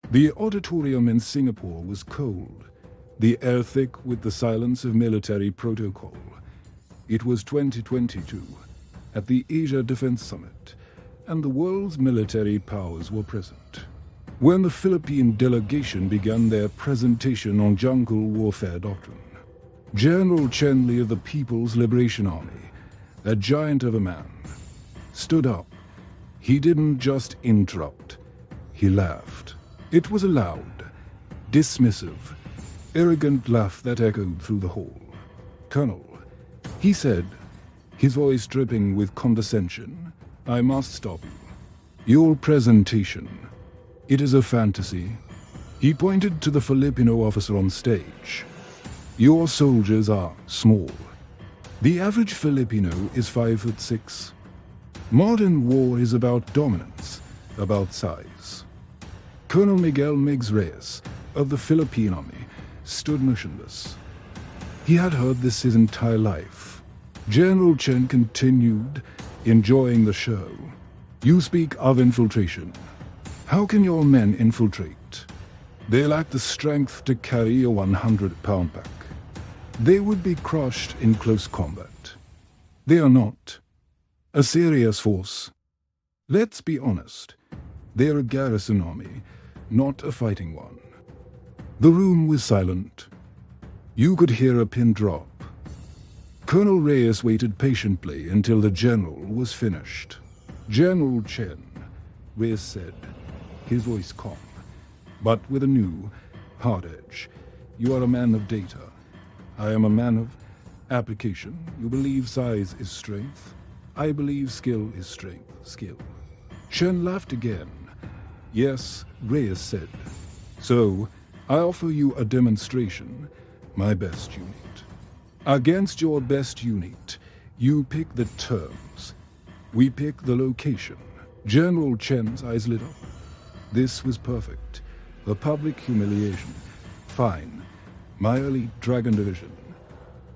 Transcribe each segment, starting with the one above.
The auditorium in Singapore was cold, the air thick with the silence of military protocol. It was 2022, at the Asia Defense Summit, and the world's military powers were present. When the Philippine delegation began their presentation on jungle warfare doctrine, General Chen Li of the People's Liberation Army, a giant of a man, stood up. He didn't just interrupt, he laughed. It was a loud, dismissive, arrogant laugh that echoed through the hall. "Colonel," he said, his voice dripping with condescension, "I must stop you. Your presentation, it is a fantasy." He pointed to the Filipino officer on stage. "Your soldiers are small. The average Filipino is 5'6". Modern war is about dominance, about size. Colonel Miguel Migs Reyes of the Philippine Army stood motionless. He had heard this his entire life. General Chen continued, enjoying the show. "You speak of infiltration. How can your men infiltrate? They lack the strength to carry a 100-pound pack. They would be crushed in close combat. They are not a serious force. Let's be honest. They're a garrison army, not a fighting one." The room was silent. You could hear a pin drop. Colonel Reyes waited patiently until the general was finished. "General Chen," Reyes said, his voice calm, but with a new, hard edge. "You are a man of data. I am a man of application. You believe size is strength. I believe skill is strength, skill." Chen laughed again. "Yes," Reyes said. "So, I offer you a demonstration, my best unit. Against your best unit, you pick the terms. We pick the location." General Chen's eyes lit up. This was perfect. A public humiliation. "Fine. My elite Dragon Division.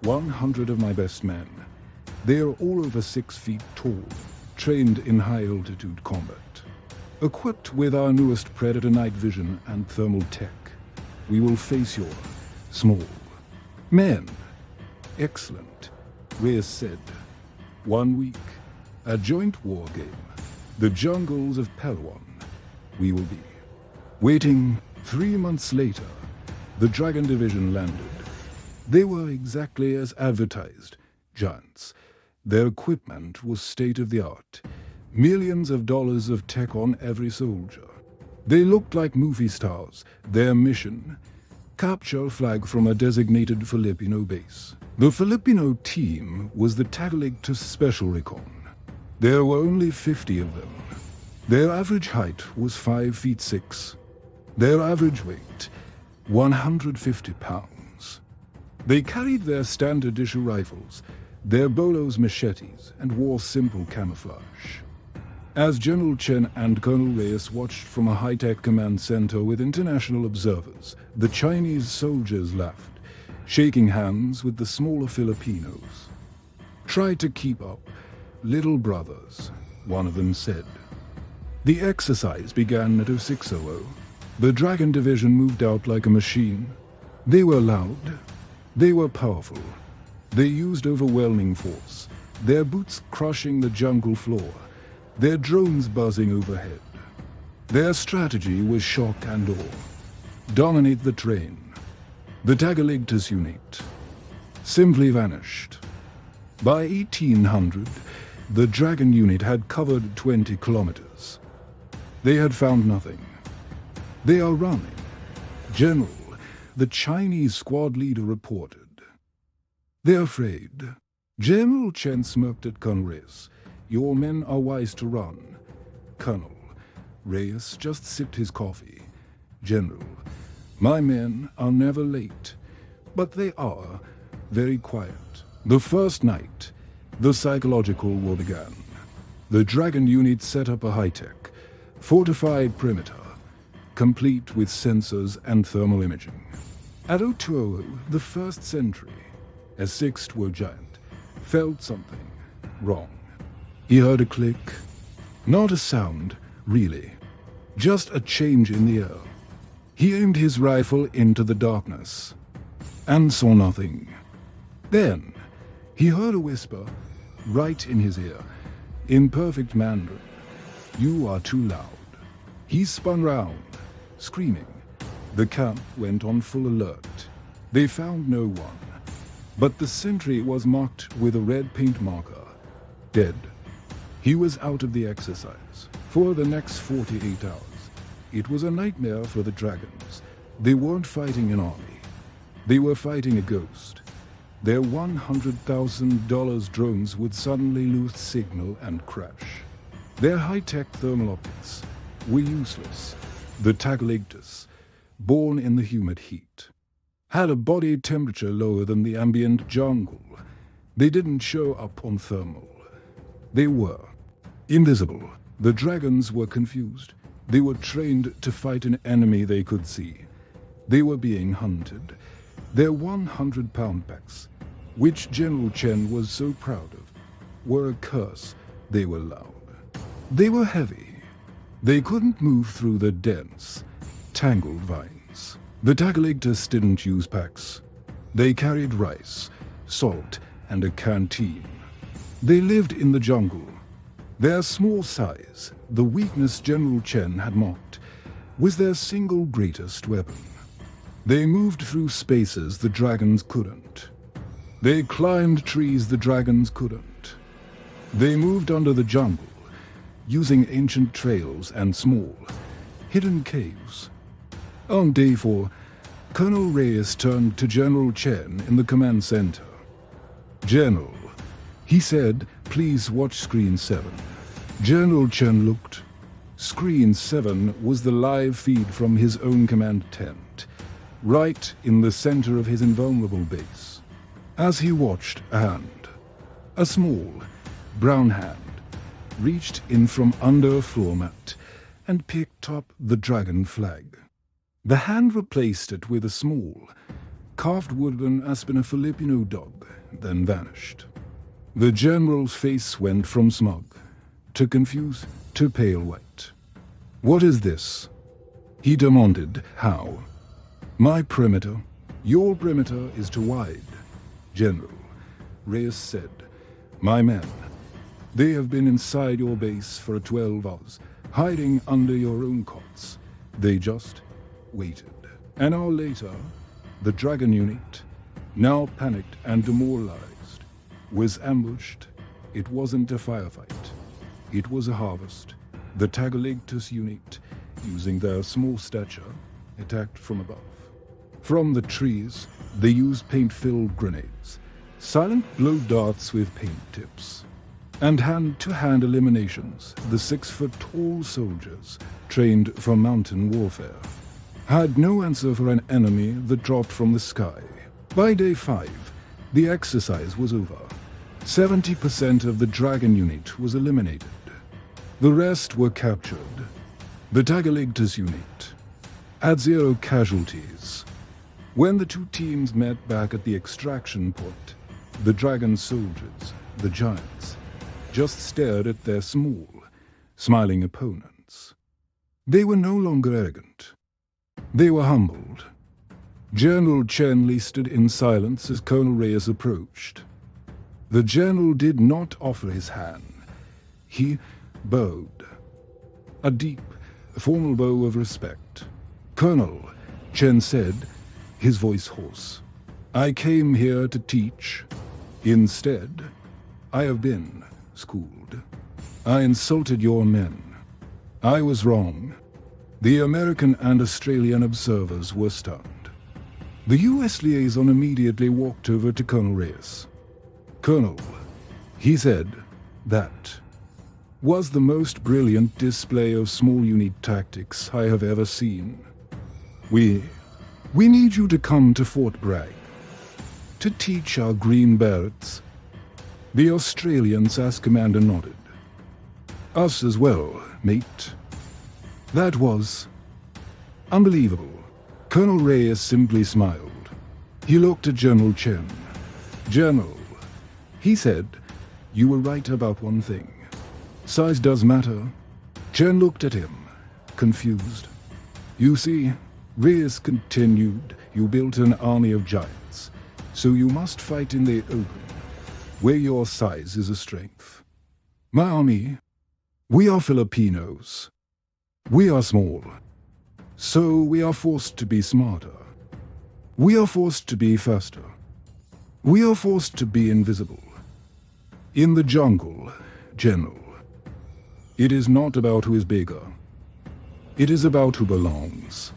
100 of my best men. They are all over 6 feet tall, trained in high-altitude combat. Equipped with our newest Predator night vision and thermal tech. We will face your small men." "Excellent," Reyes said. 1 week, a joint war game. The jungles of Palawan. We will be waiting. 3 months later, the Dragon Division landed. They were exactly as advertised, giants. Their equipment was state-of-the-art. Millions of dollars of tech on every soldier. They looked like movie stars. Their mission: capture a flag from a designated Filipino base. The Filipino team was the Tagaligtas Special Recon. There were only 50 of them. Their average height was 5 feet 6. Their average weight, 150 pounds. They carried their standard issue rifles, their bolos machetes, and wore simple camouflage. As General Chen and Colonel Reyes watched from a high-tech command center with international observers, the Chinese soldiers laughed, shaking hands with the smaller Filipinos. "Try to keep up, little brothers," one of them said. The exercise began at 0600. The Dragon Division moved out like a machine. They were loud. They were powerful. They used overwhelming force, their boots crushing the jungle floor, their drones buzzing overhead. Their strategy was shock and awe. Dominate the terrain. The Tagaligtas unit simply vanished. By 1800, the Dragon unit had covered 20 kilometers. They had found nothing. "They are running." "General," the Chinese squad leader reported. "They're afraid." General Chen smirked at Colonel Reyes. "Your men are wise to run." "Colonel," Reyes just sipped his coffee. "General, my men are never late, but they are very quiet." The first night, the psychological war began. The Dragon unit set up a high-tech, fortified perimeter, complete with sensors and thermal imaging. At 0200, the first sentry, a 6'2" giant, felt something wrong. He heard a click. Not a sound, really. Just a change in the air. He aimed his rifle into the darkness and saw nothing. Then he heard a whisper right in his ear, in perfect Mandarin. "You are too loud." He spun round, screaming. The camp went on full alert. They found no one, but the sentry was marked with a red paint marker, dead. He was out of the exercise for the next 48 hours. It was a nightmare for the dragons. They weren't fighting an army. They were fighting a ghost. Their $100,000 drones would suddenly lose signal and crash. Their high-tech thermal optics were useless. The Tagaligtas, born in the humid heat, had a body temperature lower than the ambient jungle. They didn't show up on thermal. They were invisible. The dragons were confused. They were trained to fight an enemy they could see. They were being hunted. Their 100-pound packs, which General Chen was so proud of, were a curse. They were loud. They were heavy. They couldn't move through the dense, tangled vines. The Tagaligtas didn't use packs. They carried rice, salt, and a canteen. They lived in the jungle. Their small size, the weakness General Chen had mocked, was their single greatest weapon. They moved through spaces the dragons couldn't. They climbed trees the dragons couldn't. They moved under the jungle, using ancient trails and small, hidden caves. On day 4, Colonel Reyes turned to General Chen in the command center. "General," he said, "please watch screen 7. General Chen looked. Screen 7 was the live feed from his own command tent, right in the center of his invulnerable base. As he watched, a hand, a small, brown hand, reached in from under a floor mat and picked up the dragon flag. The hand replaced it with a small, carved wooden aspen Filipino dog, then vanished. The general's face went from smug to confused to pale white. "What is this?" he demanded. "How?" "My perimeter. Your perimeter is too wide, General," Reyes said. "My men, they have been inside your base for 12 hours, hiding under your own cots. They just waited. An hour later, the dragon unit, now panicked and demoralized, was ambushed. It wasn't a firefight. It was a harvest. The Tagaligtas unit, using their small stature, attacked from above. From the trees, they used paint-filled grenades, silent blow darts with paint tips, and hand-to-hand eliminations. The 6-foot-tall soldiers, trained for mountain warfare, had no answer for an enemy that dropped from the sky. By day 5, the exercise was over. 70% of the dragon unit was eliminated. The rest were captured. The Tagaligtas unit had 0 casualties. When the two teams met back at the extraction point, the dragon soldiers, the giants, just stared at their small, smiling opponents. They were no longer arrogant. They were humbled. General Chen Li stood in silence as Colonel Reyes approached. The general did not offer his hand. He bowed. A deep, formal bow of respect. "Colonel," Chen said, his voice hoarse, "I came here to teach. Instead, I have been schooled. I insulted your men. I was wrong." The American and Australian observers were stunned. The U.S. liaison immediately walked over to Colonel Reyes. "Colonel," he said, "that was the most brilliant display of small unit tactics I have ever seen. We need you to come to Fort Bragg to teach our green berets." The Australians, as commander, nodded. "Us as well, mate." That was unbelievable. Colonel Reyes simply smiled. He looked at General Chen. "General," he said, "you were right about one thing. Size does matter." Chen looked at him, confused. "You see, Reyes continued, "You built an army of giants, so you must fight in the open, where your size is a strength. My army, we are Filipinos. We are small, so we are forced to be smarter. We are forced to be faster. We are forced to be invisible. In the jungle, General, it is not about who is bigger. It is about who belongs.